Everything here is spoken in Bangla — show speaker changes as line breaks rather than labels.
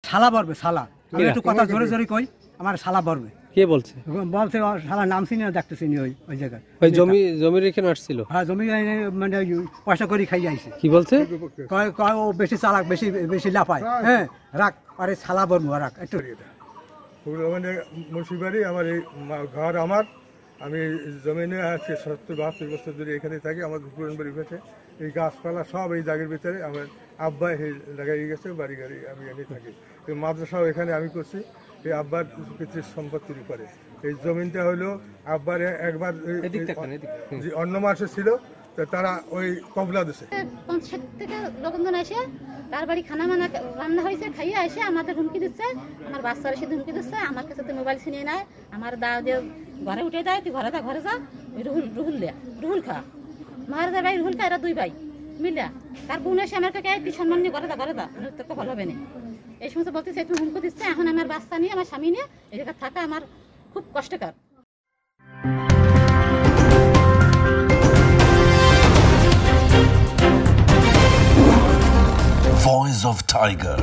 শালা বলবে শালা, আমি একটু কথা জোরে জোরে কই, আমার শালা বলবে।
কে বলছে?
বলছে শালা নাম চিনি না, দেখতে চিনি ওই জায়গায়।
ওই জমি রেখে আসছিল?
হ্যাঁ, জমি মানে পয়সা করে খাই আইছে।
কি বলছে?
কয় ও বেশি চালাক, বেশি লাফায়। হ্যাঁ, রাখ, আরে শালা বলবো, রাখ একটু।
মানে মুন্সিবাড়ি আমার এই ঘর আমার, আমি জমিনে আজকে 70-72 বছর ধরে এখানে থাকি। আমার পুরান বাড়ি পেছে, এই গাছপালা সব এই জায়গার ভিতরে। আমার আব্বা এই জায়গায় গেছে, বাড়ি গাড়ি আমি এখানে থাকি। এই মাদ্রাসাও এখানে আমি করছি, এই আব্বার পিতৃ সম্পত্তির উপরে। এই জমিনটা হলো আব্বার একবার অন্য মাসে ছিল, তারা ওই কবলা দিছে।
50 থেকে লোকজন এসে তার বাড়ি খানা মানা রান্না হয়েছে, খাইয়ে এসে আমাদের হুমকি দিচ্ছে, আমার বাচ্চারা এসে হুমকি দিচ্ছে। আমার কাছে তো মোবাইল ছিনিয়ে নেয়, আমার দা যে ঘরে উঠে যায়, তুই ঘরে যা, ওই রুহুল খা মার যা ভাই, রুহুল খা, এরা 2 ভাই মিলা। তার বোন এসে আমার কাছে তুই সম্মান নিয়ে ঘরে যা, তোর তো ভালো হবে না, এই সমস্ত বলতেছে, তুমি হুমকি দিচ্ছে। এখন আমার বাচ্চা নিয়ে, আমার স্বামী নিয়ে এই জায়গায় থাকা আমার খুব কষ্টকর।
Voice of Tiger.